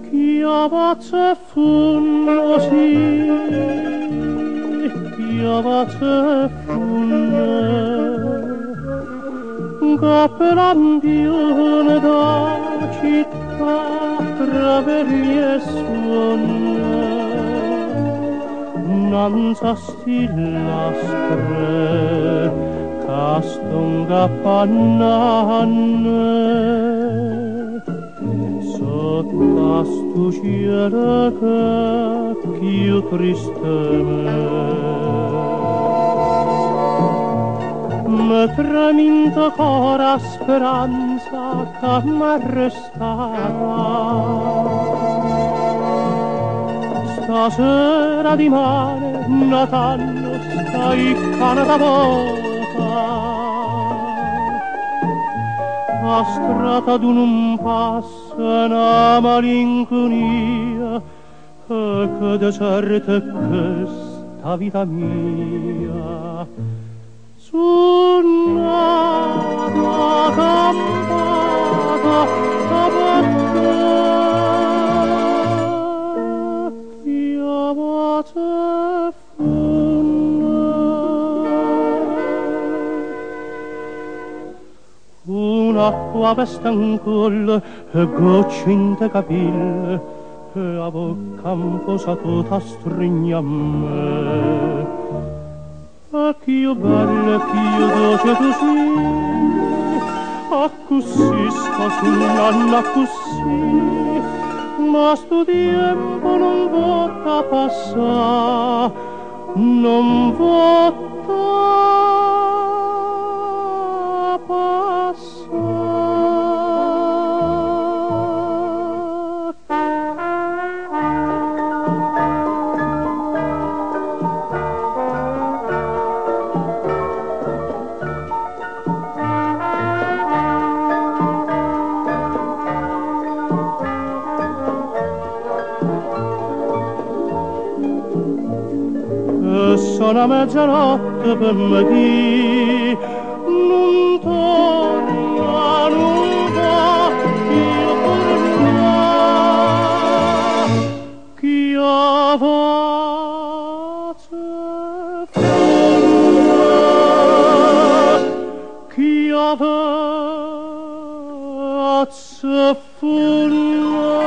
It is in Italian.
Chiavace funno sì, chiavace funno, che per l'ambione da città traverghi e suona, nanza stillastre, castonga pannanne, sotto stu cielo che più triste me treminta cora speranza che m'è restata. Stasera di mare Natanno stai canata volta, a strata d'un un passo una malinconia che deserta questa vita mia. Suonata campata capatta chiavate funne, un'acqua pesta in collo e gocce in te capille e a bocca un po' sa tutta stringa a me. Ah, che bella, che dolce tu sei, ah, così sta suonando così, ma sto tempo non vota passare, non vota passare. Sono a mezzanotte per me dire non torna, non va più per me. Chiavace funne, chiavace funne.